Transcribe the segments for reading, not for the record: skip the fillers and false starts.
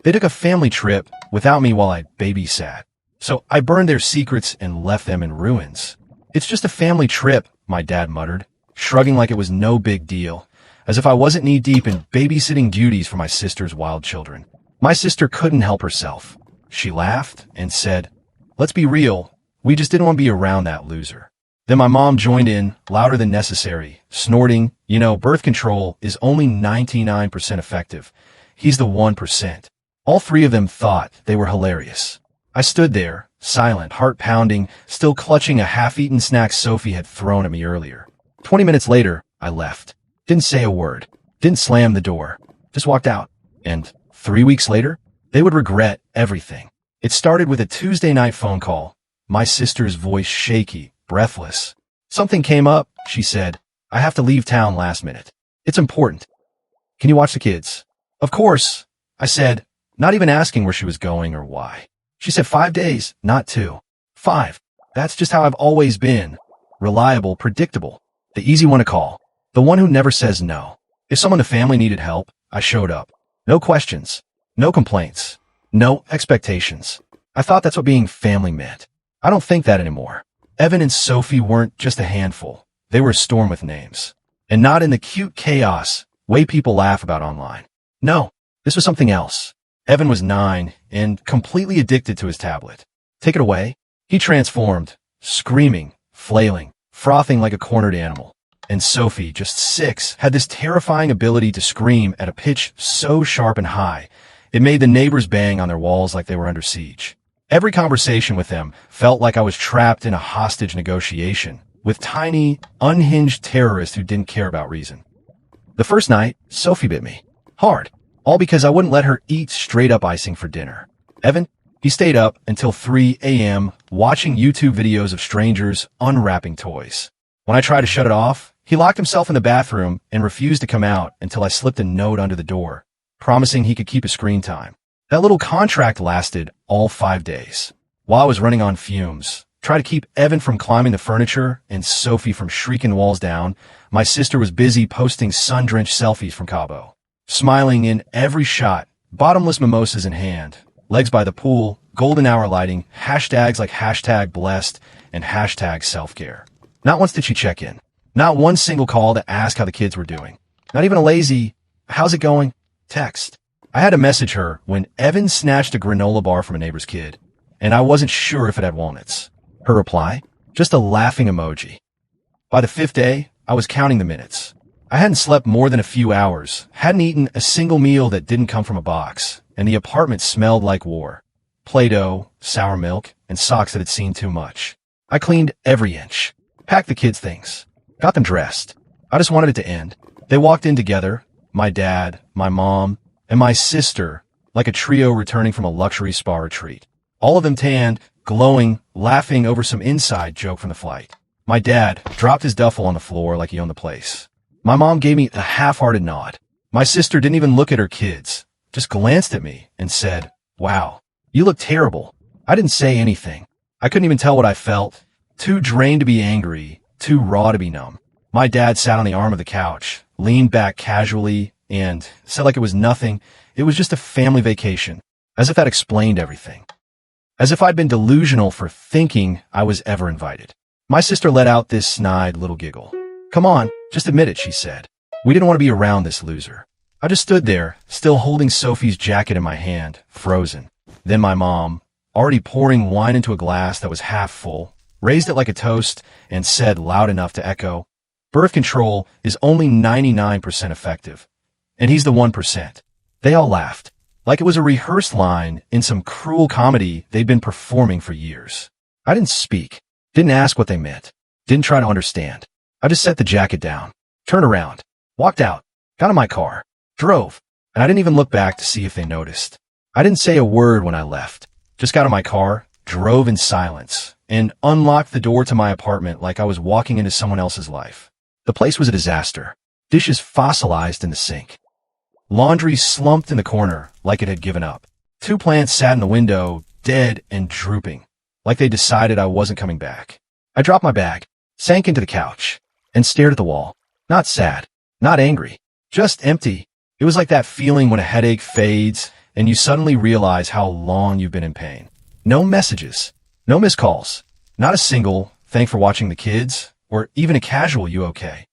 They took a family trip without me while I babysat. So I burned their secrets and left them in ruins. It's just a family trip, my dad muttered, shrugging like it was no big deal, as if I wasn't knee-deep in babysitting duties for my sister's wild children. My sister couldn't help herself. She laughed and said, "Let's be real, we just didn't want to be around that loser." Then my mom joined in, louder than necessary, snorting, birth control is only 99% effective. He's the 1%. All three of them thought they were hilarious. I stood there, silent, heart pounding, still clutching a half-eaten snack Sophie had thrown at me earlier. 20 minutes later, I left. Didn't say a word. Didn't slam the door. Just walked out. And 3 weeks later, they would regret everything. It started with a Tuesday night phone call. My sister's voice shaky, breathless. "Something came up," she said. "I have to leave town last minute. It's important. Can you watch the kids?" "Of course," I said, not even asking where she was going or why. She said 5 days, not 2. 5. That's just how I've always been. Reliable, predictable. The easy one to call. The one who never says no. If someone in the family needed help, I showed up. No questions. No complaints. No expectations. I thought that's what being family meant. I don't think that anymore. Evan and Sophie weren't just a handful. They were a storm with names. And not in the cute chaos way people laugh about online. No, this was something else. Evan was 9 and completely addicted to his tablet. Take it away. He transformed, screaming, flailing, frothing like a cornered animal. And Sophie, just 6, had this terrifying ability to scream at a pitch so sharp and high, it made the neighbors bang on their walls like they were under siege. Every conversation with them felt like I was trapped in a hostage negotiation with tiny, unhinged terrorists who didn't care about reason. The first night, Sophie bit me. Hard. All because I wouldn't let her eat straight-up icing for dinner. Evan, he stayed up until 3 a.m. watching YouTube videos of strangers unwrapping toys. When I tried to shut it off, he locked himself in the bathroom and refused to come out until I slipped a note under the door, promising he could keep his screen time. That little contract lasted all 5 days. While I was running on fumes, trying to keep Evan from climbing the furniture and Sophie from shrieking the walls down, my sister was busy posting sun-drenched selfies from Cabo. Smiling in every shot, bottomless mimosas in hand, legs by the pool, golden hour lighting, hashtags like hashtag blessed and hashtag self-care. Not once did she check in. Not one single call to ask how the kids were doing. Not even a lazy, "How's it going?" text. I had to message her when Evan snatched a granola bar from a neighbor's kid, and I wasn't sure if it had walnuts. Her reply? Just a laughing emoji. By the 5th day, I was counting the minutes. I hadn't slept more than a few hours, hadn't eaten a single meal that didn't come from a box, and the apartment smelled like war. Play-Doh, sour milk, and socks that had seen too much. I cleaned every inch, packed the kids' things, got them dressed. I just wanted it to end. They walked in together, my dad, my mom, and my sister, like a trio returning from a luxury spa retreat. All of them tanned, glowing, laughing over some inside joke from the flight. My dad dropped his duffel on the floor like he owned the place. My mom gave me a half-hearted nod. My sister didn't even look at her kids, just glanced at me and said, "Wow, you look terrible." I didn't say anything. I couldn't even tell what I felt. Too drained to be angry, too raw to be numb. My dad sat on the arm of the couch, leaned back casually, and said like it was nothing. It was just a family vacation, as if that explained everything. As if I'd been delusional for thinking I was ever invited. My sister let out this snide little giggle. "Come on, just admit it," she said. "We didn't want to be around this loser." I just stood there, still holding Sophie's jacket in my hand, frozen. Then my mom, already pouring wine into a glass that was half full, raised it like a toast and said loud enough to echo, "Birth control is only 99% effective. And he's the 1%. They all laughed, like it was a rehearsed line in some cruel comedy they'd been performing for years. I didn't speak, didn't ask what they meant, didn't try to understand. I just set the jacket down, turned around, walked out, got in my car, drove, and I didn't even look back to see if they noticed. I didn't say a word when I left, just got in my car, drove in silence, and unlocked the door to my apartment like I was walking into someone else's life. The place was a disaster. Dishes fossilized in the sink. Laundry slumped in the corner like it had given up. 2 plants sat in the window, dead and drooping, like they decided I wasn't coming back. I dropped my bag, sank into the couch, and stared at the wall. Not sad, not angry, just empty. It was like that feeling when a headache fades and you suddenly realize how long you've been in pain. No messages, no missed calls, not a single "thank for watching the kids" or even a casual "you okay?"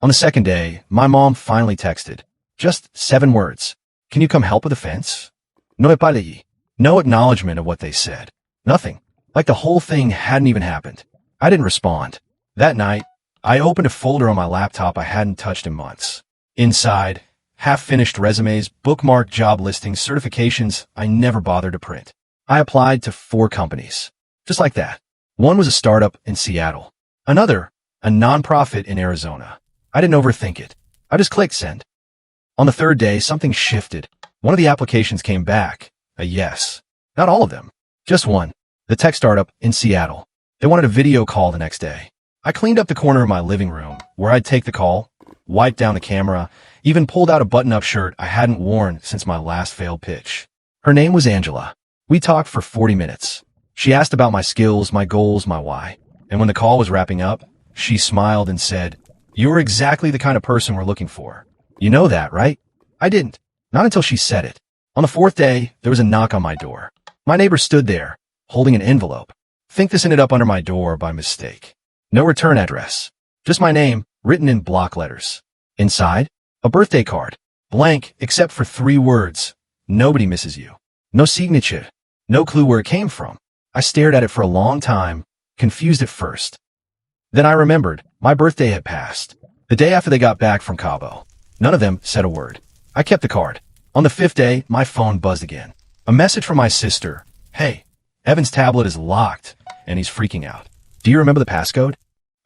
On the second day, my mom finally texted. Just 7 words. "Can you come help with the fence?" No apology. No acknowledgement of what they said. Nothing. Like the whole thing hadn't even happened. I didn't respond. That night, I opened a folder on my laptop I hadn't touched in months. Inside, half-finished resumes, bookmarked job listings, certifications I never bothered to print. I applied to 4 companies. Just like that. One was a startup in Seattle. Another, a nonprofit in Arizona. I didn't overthink it. I just clicked send. On the third day, something shifted. One of the applications came back. A yes. Not all of them. Just one. The tech startup in Seattle. They wanted a video call the next day. I cleaned up the corner of my living room, where I'd take the call, wiped down the camera, even pulled out a button-up shirt I hadn't worn since my last failed pitch. Her name was Angela. We talked for 40 minutes. She asked about my skills, my goals, my why. And when the call was wrapping up, she smiled and said, "You're exactly the kind of person we're looking for. You know that, right?" I didn't. Not until she said it. On the 4th day, there was a knock on my door. My neighbor stood there, holding an envelope. Think this ended up under my door by mistake. No return address. Just my name, written in block letters. Inside, a birthday card. Blank, except for 3 words. "Nobody misses you." No signature. No clue where it came from. I stared at it for a long time, confused at first. Then I remembered, my birthday had passed. The day after they got back from Cabo. None of them said a word. I kept the card. On the 5th day, my phone buzzed again. A message from my sister. "Hey, Evan's tablet is locked, and he's freaking out. Do you remember the passcode?"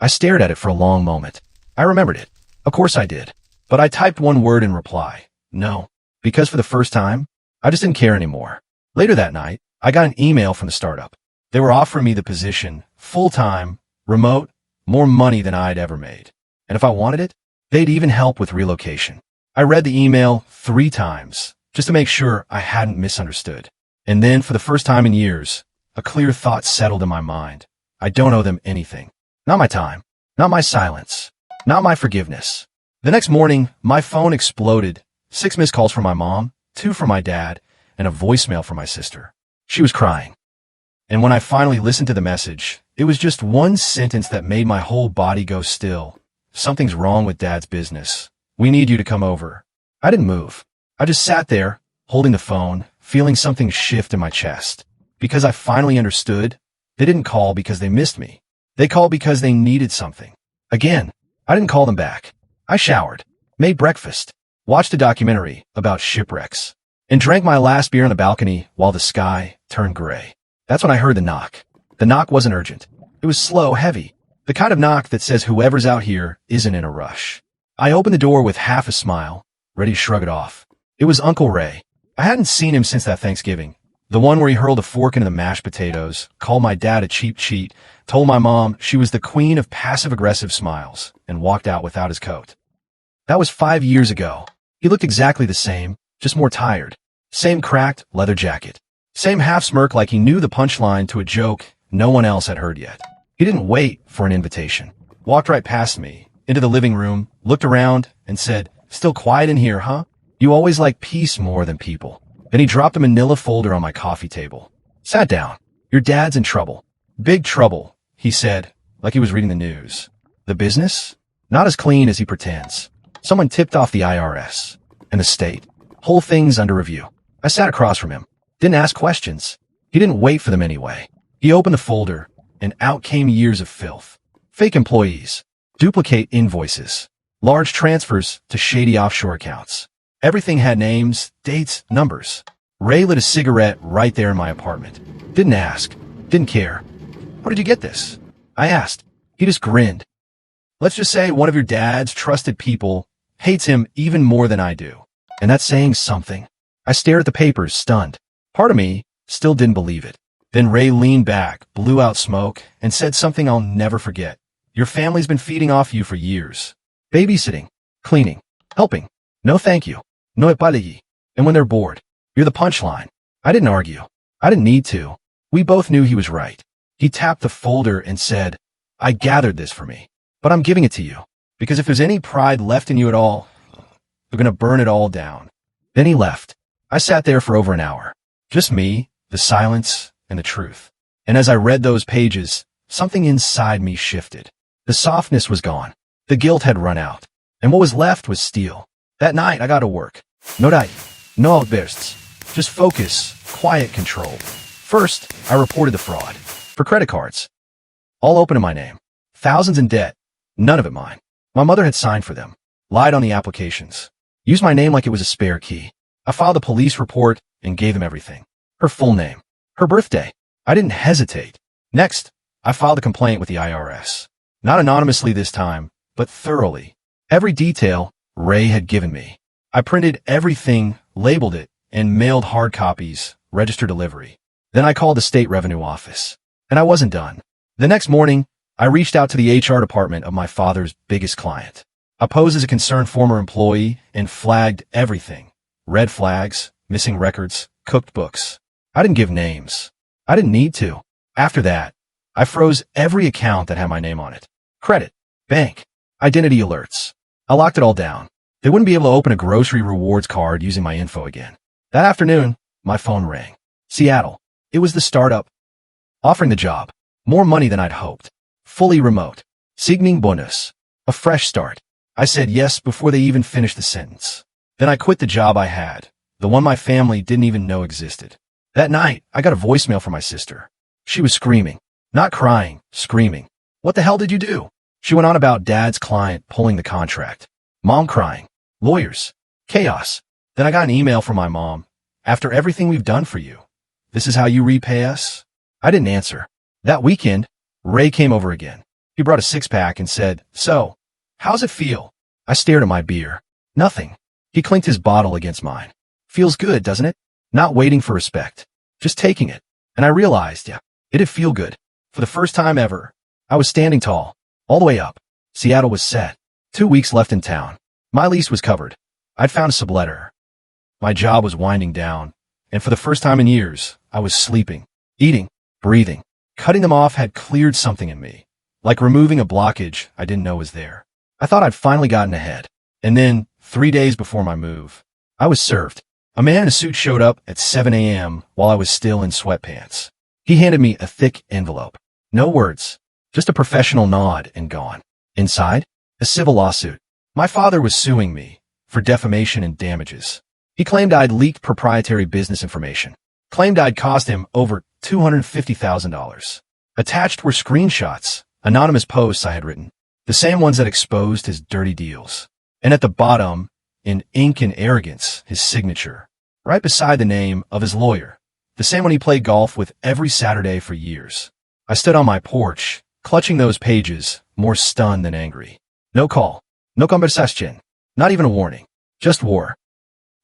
I stared at it for a long moment. I remembered it. Of course I did. But I typed 1 word in reply. No. Because for the first time, I just didn't care anymore. Later that night, I got an email from the startup. They were offering me the position, full-time, remote, more money than I'd ever made. And if I wanted it, they'd even help with relocation. I read the email 3 times, just to make sure I hadn't misunderstood. And then, for the first time in years, a clear thought settled in my mind. I don't owe them anything. Not my time. Not my silence. Not my forgiveness. The next morning, my phone exploded. 6 missed calls from my mom, 2 from my dad, and a voicemail from my sister. She was crying. And when I finally listened to the message, it was just one sentence that made my whole body go still. "Something's wrong with Dad's business. We need you to come over." I didn't move. I just sat there, holding the phone, feeling something shift in my chest. Because I finally understood, they didn't call because they missed me. They called because they needed something. Again, I didn't call them back. I showered, made breakfast, watched a documentary about shipwrecks, and drank my last beer on the balcony while the sky turned gray. That's when I heard the knock. The knock wasn't urgent. It was slow, heavy. The kind of knock that says whoever's out here isn't in a rush. I opened the door with half a smile, ready to shrug it off. It was Uncle Ray. I hadn't seen him since that Thanksgiving. The one where he hurled a fork into the mashed potatoes, called my dad a cheap cheat, told my mom she was the queen of passive-aggressive smiles, and walked out without his coat. That was 5 years ago. He looked exactly the same, just more tired. Same cracked leather jacket. Same half-smirk like he knew the punchline to a joke no one else had heard yet. He didn't wait for an invitation. Walked right past me, into the living room, looked around, and said, "Still quiet in here, huh? You always like peace more than people." Then he dropped a manila folder on my coffee table. "Sat down. Your dad's in trouble. Big trouble," he said, like he was reading the news. "The business? Not as clean as he pretends. Someone tipped off the IRS. And the state. Whole thing's under review." I sat across from him. Didn't ask questions. He didn't wait for them anyway. He opened the folder, and out came years of filth. Fake employees. Duplicate invoices. Large transfers to shady offshore accounts. Everything had names, dates, numbers. Ray lit a cigarette right there in my apartment. Didn't ask. Didn't care. "Where did you get this?" I asked. He just grinned. "Let's just say one of your dad's trusted people hates him even more than I do. And that's saying something." I stared at the papers, stunned. Part of me still didn't believe it. Then Ray leaned back, blew out smoke, and said something I'll never forget. "Your family's been feeding off you for years. Babysitting, cleaning, helping. No thank you. No apology. And when they're bored, you're the punchline." I didn't argue. I didn't need to. We both knew he was right. He tapped the folder and said, "I gathered this for me, but I'm giving it to you. Because if there's any pride left in you at all, you're going to burn it all down." Then he left. I sat there for over an hour. Just me, the silence, and the truth. And as I read those pages, something inside me shifted. The softness was gone. The guilt had run out. And what was left was steel. That night, I got to work. No diet, no outbursts. Just focus, quiet control. First, I reported the fraud. For credit cards. All open in my name. Thousands in debt. None of it mine. My mother had signed for them. Lied on the applications. Used my name like it was a spare key. I filed a police report and gave them everything. Her full name. Her birthday. I didn't hesitate. Next, I filed a complaint with the IRS. Not anonymously this time, but thoroughly. Every detail Ray had given me. I printed everything, labeled it, and mailed hard copies, register delivery. Then I called the state revenue office. And I wasn't done. The next morning, I reached out to the HR department of my father's biggest client. I posed as a concerned former employee and flagged everything. Red flags, missing records, cooked books. I didn't give names. I didn't need to. After that, I froze every account that had my name on it. Credit, bank, identity alerts. I locked it all down. They wouldn't be able to open a grocery rewards card using my info again. That afternoon, my phone rang. Seattle. It was the startup. Offering the job. More money than I'd hoped. Fully remote. Signing bonus. A fresh start. I said yes before they even finished the sentence. Then I quit the job I had. The one my family didn't even know existed. That night, I got a voicemail from my sister. She was screaming. Not crying, screaming. What the hell did you do? She went on about Dad's client pulling the contract. Mom crying. Lawyers. Chaos. Then I got an email from my mom. After everything we've done for you, this is how you repay us? I didn't answer. That weekend, Ray came over again. He brought a six-pack and said, "So, how's it feel?" I stared at my beer. Nothing. He clinked his bottle against mine. Feels good, doesn't it? Not waiting for respect. Just taking it. And I realized, yeah, it'd feel good. For the first time ever, I was standing tall. All the way up. Seattle was set. 2 weeks left in town. My lease was covered. I'd found a subletter. My job was winding down. And for the first time in years, I was sleeping, eating, breathing. Cutting them off had cleared something in me. Like removing a blockage I didn't know was there. I thought I'd finally gotten ahead. And then, 3 days before my move, I was served. A man in a suit showed up at 7 a.m. while I was still in sweatpants. He handed me a thick envelope. No words. Just a professional nod and gone. Inside, a civil lawsuit. My father was suing me for defamation and damages. He claimed I'd leaked proprietary business information. Claimed I'd cost him over $250,000. Attached were screenshots, anonymous posts I had written. The same ones that exposed his dirty deals. And at the bottom, in ink and arrogance, his signature. Right beside the name of his lawyer. The same one he played golf with every Saturday for years. I stood on my porch, clutching those pages, more stunned than angry. No call. No conversation. Not even a warning. Just war.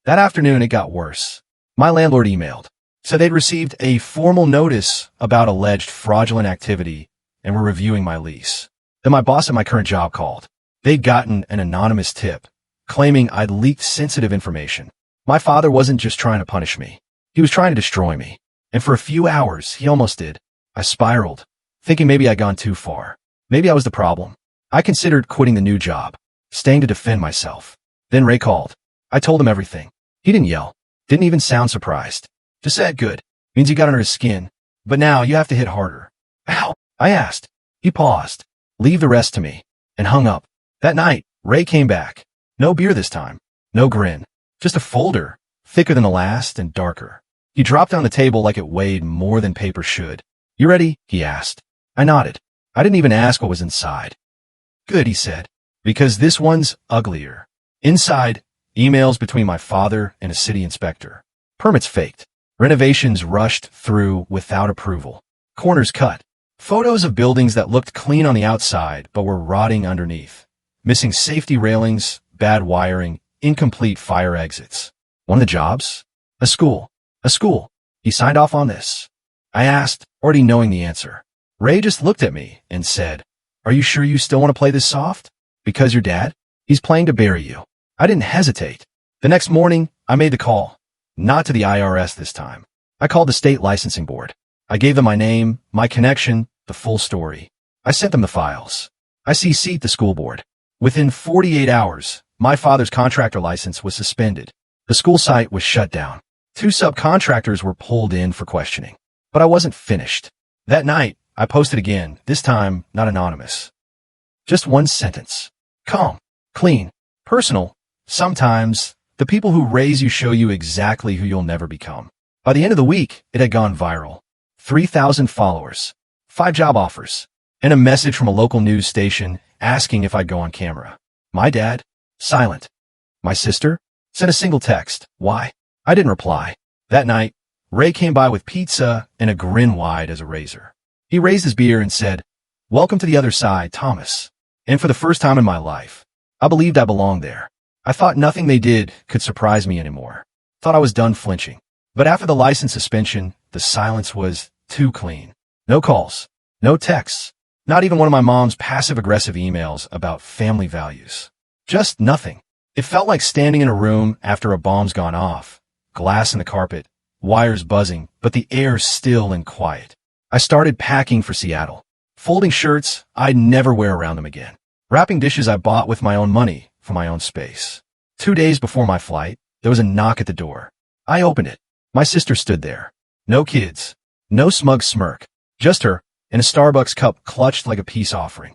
That afternoon, it got worse. My landlord emailed. Said they'd received a formal notice about alleged fraudulent activity and were reviewing my lease. Then my boss at my current job called. They'd gotten an anonymous tip, claiming I'd leaked sensitive information. My father wasn't just trying to punish me. He was trying to destroy me. And for a few hours, he almost did. I spiraled, thinking maybe I'd gone too far. Maybe I was the problem. I considered quitting the new job, staying to defend myself. Then Ray called. I told him everything. He didn't yell. Didn't even sound surprised. Just said, "Good. Means you got under his skin. But now you have to hit harder." "How?" I asked. He paused. "Leave the rest to me." And hung up. That night, Ray came back. No beer this time. No grin. Just a folder, thicker than the last and darker. He dropped on the table like it weighed more than paper should. "You ready?" he asked. I nodded. I didn't even ask what was inside. "Good," he said. "Because this one's uglier." Inside, emails between my father and a city inspector. Permits faked. Renovations rushed through without approval. Corners cut. Photos of buildings that looked clean on the outside but were rotting underneath. Missing safety railings, bad wiring, incomplete fire exits. One of the jobs? A school. A school. He signed off on this. I asked, already knowing the answer. Ray just looked at me and said, "Are you sure you still want to play this soft? Because your dad? He's playing to bury you." I didn't hesitate. The next morning, I made the call. Not to the IRS this time. I called the state licensing board. I gave them my name, my connection, the full story. I sent them the files. I CC'd the school board. Within 48 hours, my father's contractor license was suspended. The school site was shut down. 2 subcontractors were pulled in for questioning. But I wasn't finished. That night, I posted again, this time not anonymous. Just one sentence. Calm, clean, personal. Sometimes, the people who raise you show you exactly who you'll never become. By the end of the week, it had gone viral. 3,000 followers, 5 job offers, and a message from a local news station asking if I'd go on camera. My dad? Silent. My sister? Sent a single text. Why? I didn't reply. That night, Ray came by with pizza and a grin wide as a razor. He raised his beer and said, "Welcome to the other side, Thomas." And for the first time in my life, I believed I belonged there. I thought nothing they did could surprise me anymore. Thought I was done flinching. But after the license suspension, the silence was too clean. No calls, no texts, not even one of my mom's passive-aggressive emails about family values. Just nothing. It felt like standing in a room after a bomb's gone off. Glass in the carpet, wires buzzing, but the air still and quiet. I started packing for Seattle. Folding shirts I'd never wear around them again. Wrapping dishes I bought with my own money for my own space. 2 days before my flight, there was a knock at the door. I opened it. My sister stood there. No kids. No smug smirk. Just her, and a Starbucks cup clutched like a peace offering.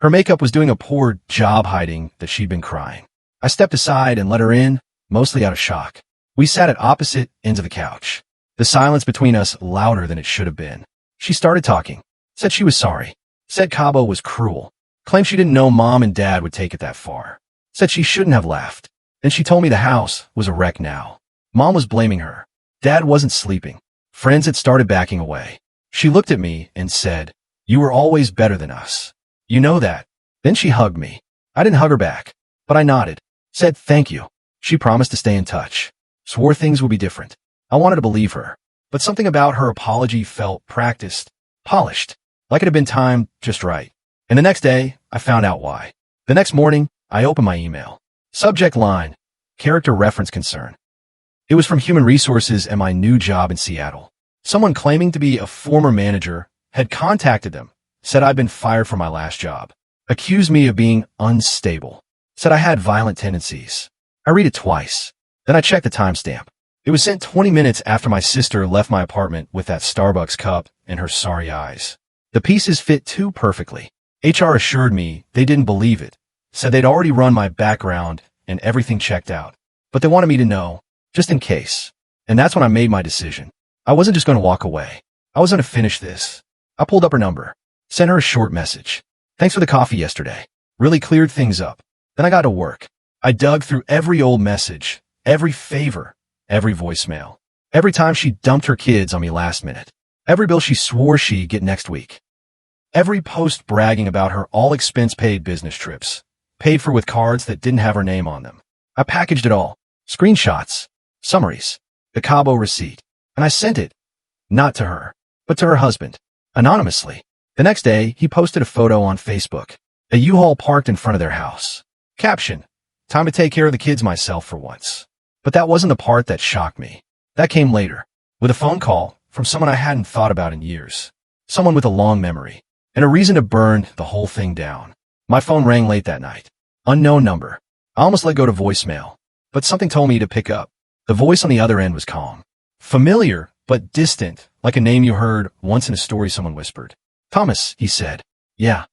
Her makeup was doing a poor job hiding that she'd been crying. I stepped aside and let her in, mostly out of shock. We sat at opposite ends of the couch. The silence between us louder than it should have been. She started talking. Said she was sorry. Said Cabo was cruel. Claimed she didn't know Mom and Dad would take it that far. Said she shouldn't have left. Then she told me the house was a wreck now. Mom was blaming her. Dad wasn't sleeping. Friends had started backing away. She looked at me and said, "You were always better than us. You know that." Then she hugged me. I didn't hug her back, but I nodded. Said thank you. She promised to stay in touch. Swore things would be different. I wanted to believe her. But something about her apology felt practiced, polished, like it had been timed just right. And the next day, I found out why. The next morning, I opened my email. Subject line, character reference concern. It was from Human Resources and my new job in Seattle. Someone claiming to be a former manager had contacted them, said I'd been fired from my last job, accused me of being unstable, said I had violent tendencies. I read it twice. Then I checked the timestamp. It was sent 20 minutes after my sister left my apartment with that Starbucks cup and her sorry eyes. The pieces fit too perfectly. HR assured me they didn't believe it, said they'd already run my background and everything checked out. But they wanted me to know, just in case. And that's when I made my decision. I wasn't just going to walk away. I was going to finish this. I pulled up her number, sent her a short message. "Thanks for the coffee yesterday. Really cleared things up." Then I got to work. I dug through every old message, every favor, every voicemail, every time she dumped her kids on me last minute, every bill she swore she'd get next week, every post bragging about her all-expense-paid business trips, paid for with cards that didn't have her name on them. I packaged it all, screenshots, summaries, the Cabo receipt, and I sent it, not to her, but to her husband, anonymously. The next day, he posted a photo on Facebook, a U-Haul parked in front of their house. Caption, "Time to take care of the kids myself for once." But that wasn't the part that shocked me. That came later, with a phone call from someone I hadn't thought about in years. Someone with a long memory, and a reason to burn the whole thing down. My phone rang late that night. Unknown number. I almost let go to voicemail, but something told me to pick up. The voice on the other end was calm. Familiar, but distant, like a name you heard once in a story someone whispered. "Thomas," he said. "Yeah.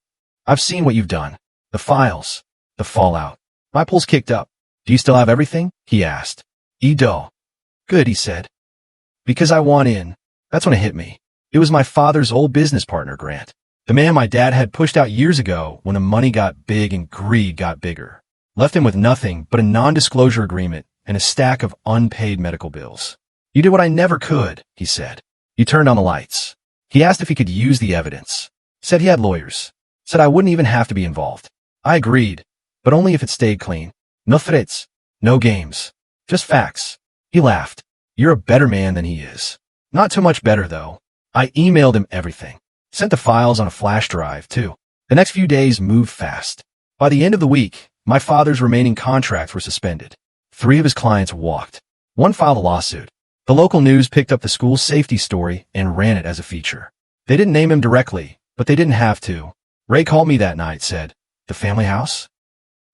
I've seen what you've done. The files. The fallout." My pulse kicked up. "Do you still have everything?" he asked. "Do." "Good," he said. "Because I want in." That's when it hit me. It was my father's old business partner, Grant. The man my dad had pushed out years ago when the money got big and greed got bigger. Left him with nothing but a non-disclosure agreement and a stack of unpaid medical bills. "You did what I never could," he said. "You turned on the lights." He asked if he could use the evidence. Said he had lawyers. Said I wouldn't even have to be involved. I agreed, but only if it stayed clean. No threats, no games, just facts. He laughed. "You're a better man than he is." Not too much better, though. I emailed him everything. Sent the files on a flash drive, too. The next few days moved fast. By the end of the week, my father's remaining contracts were suspended. 3 of his clients walked. 1 filed a lawsuit. The local news picked up the school safety story and ran it as a feature. They didn't name him directly, but they didn't have to. Ray called me that night, said, "The family house?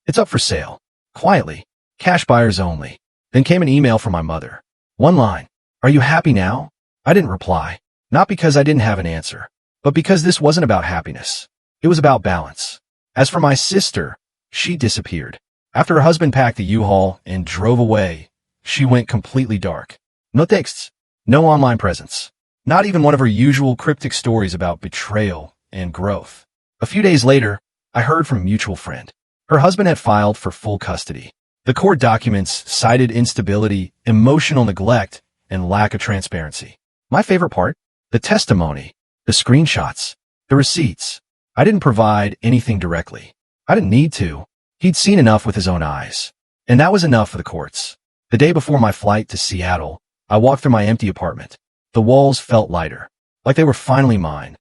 It's up for sale. Quietly. Cash buyers only." Then came an email from my mother. One line. Are you happy now? I didn't reply. Not because I didn't have an answer, but because this wasn't about happiness. It was about balance. As for my sister, she disappeared. After her husband packed the U-Haul and drove away, she went completely dark. No texts, no online presence, not even one of her usual cryptic stories about betrayal and growth. A few days later, I heard from a mutual friend. Her husband had filed for full custody. The court documents cited instability, emotional neglect, and lack of transparency. My favorite part? The testimony, the screenshots, the receipts. I didn't provide anything directly. I didn't need to. He'd seen enough with his own eyes. And that was enough for the courts. The day before my flight to Seattle, I walked through my empty apartment. The walls felt lighter, like they were finally mine.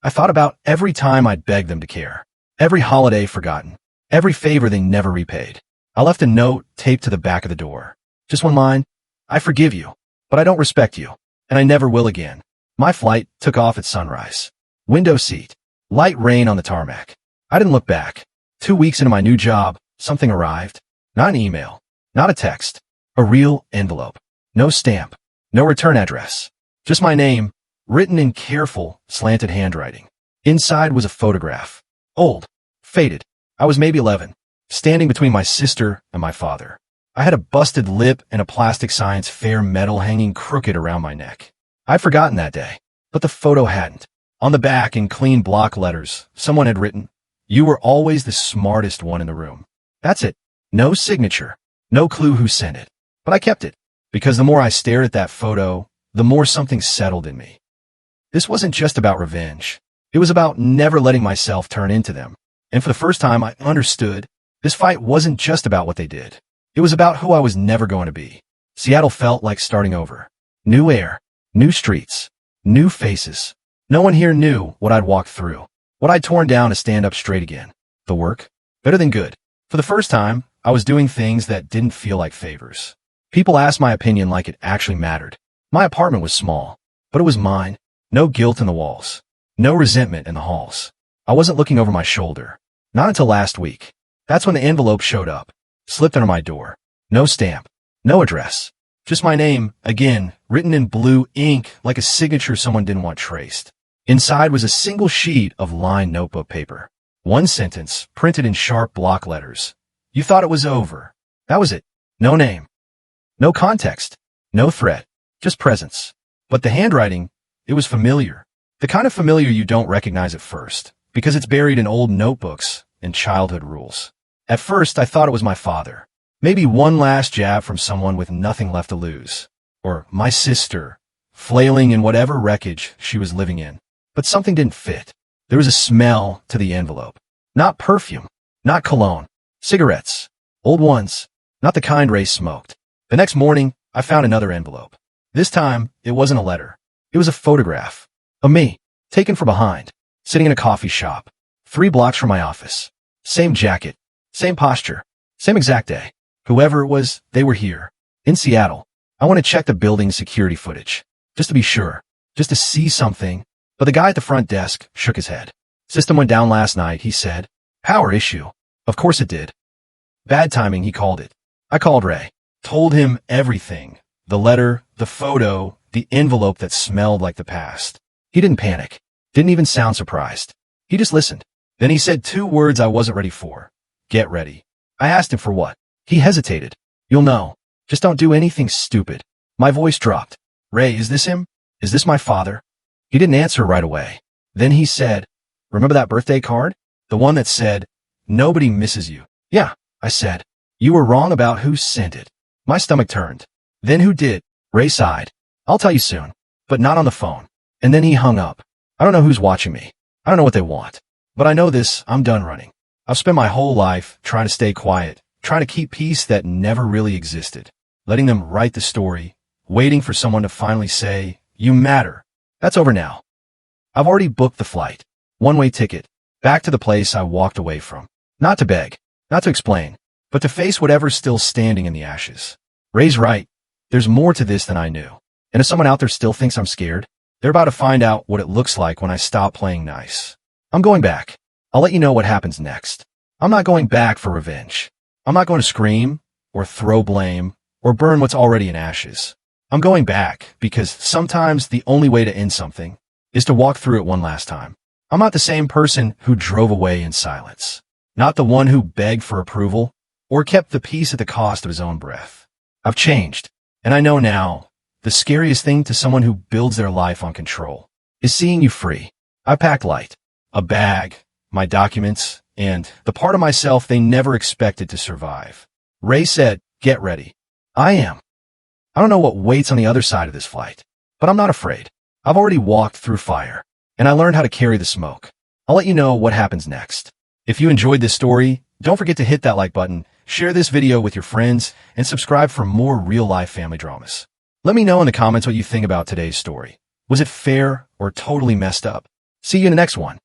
I thought about every time I'd begged them to care, every holiday forgotten, every favor they never repaid. I left a note taped to the back of the door. Just one line. I forgive you, but I don't respect you, and I never will again. My flight took off at sunrise. Window seat. Light rain on the tarmac. I didn't look back. 2 weeks into my new job, something arrived. Not an email, not a text, a real envelope. No stamp, no return address. Just my name, written in careful, slanted handwriting. Inside was a photograph. Old, faded. I was maybe 11, standing between my sister and my father. I had a busted lip and a plastic science fair medal hanging crooked around my neck. I'd forgotten that day, but the photo hadn't. On the back, in clean block letters, someone had written, "You were always the smartest one in the room." That's it. No signature. No clue who sent it. But I kept it, because the more I stared at that photo, the more something settled in me. This wasn't just about revenge. It was about never letting myself turn into them. And for the first time, I understood this fight wasn't just about what they did. It was about who I was never going to be. Seattle felt like starting over. New air, new streets, new faces. No one here knew what I'd walked through, what I'd torn down to stand up straight again. The work? Better than good. For the first time, I was doing things that didn't feel like favors. People asked my opinion like it actually mattered. My apartment was small, but it was mine. No guilt in the walls. No resentment in the halls. I wasn't looking over my shoulder. Not until last week. That's when the envelope showed up. Slipped under my door. No stamp. No address. Just my name, again, written in blue ink like a signature someone didn't want traced. Inside was a single sheet of lined notebook paper. One sentence, printed in sharp block letters. You thought it was over. That was it. No name. No context. No threat. Just presence. But the handwriting, it was familiar. The kind of familiar you don't recognize at first, because it's buried in old notebooks and childhood rules. At first, I thought it was my father. Maybe one last jab from someone with nothing left to lose. Or my sister, flailing in whatever wreckage she was living in. But something didn't fit. There was a smell to the envelope. Not perfume, not cologne. Cigarettes. Old ones. Not the kind Ray smoked. The next morning, I found another envelope. This time, it wasn't a letter. It was a photograph. Of me, taken from behind, sitting in a coffee shop, 3 blocks from my office. Same jacket, same posture, same exact day. Whoever it was, they were here. In Seattle. I want to check the building's security footage. Just to be sure. Just to see something. But the guy at the front desk shook his head. System went down last night, he said. Power issue. Of course it did. Bad timing, he called it. I called Ray. Told him everything. The letter, the photo, the envelope that smelled like the past. He didn't panic. Didn't even sound surprised. He just listened. Then he said 2 words I wasn't ready for. Get ready. I asked him for what. He hesitated. You'll know. Just don't do anything stupid. My voice dropped. Ray, is this him? Is this my father? He didn't answer right away. Then he said, remember that birthday card? The one that said, nobody misses you. Yeah, I said. You were wrong about who sent it. My stomach turned. Then who did? Ray sighed. I'll tell you soon, but not on the phone. And then he hung up. I don't know who's watching me. I don't know what they want. But I know this, I'm done running. I've spent my whole life trying to stay quiet, trying to keep peace that never really existed, letting them write the story, waiting for someone to finally say, you matter. That's over now. I've already booked the flight. One-way ticket. Back to the place I walked away from. Not to beg. Not to explain. But to face whatever's still standing in the ashes. Ray's right. There's more to this than I knew. And if someone out there still thinks I'm scared, they're about to find out what it looks like when I stop playing nice. I'm going back. I'll let you know what happens next. I'm not going back for revenge. I'm not going to scream, or throw blame, or burn what's already in ashes. I'm going back because sometimes the only way to end something is to walk through it one last time. I'm not the same person who drove away in silence, not the one who begged for approval or kept the peace at the cost of his own breath. I've changed, and I know now the scariest thing to someone who builds their life on control is seeing you free. I packed light, a bag, my documents, and the part of myself they never expected to survive. Ray said, "Get ready." I am. I don't know what waits on the other side of this flight, but I'm not afraid. I've already walked through fire, and I learned how to carry the smoke. I'll let you know what happens next. If you enjoyed this story, don't forget to hit that like button, share this video with your friends, and subscribe for more real-life family dramas. Let me know in the comments what you think about today's story. Was it fair or totally messed up? See you in the next one.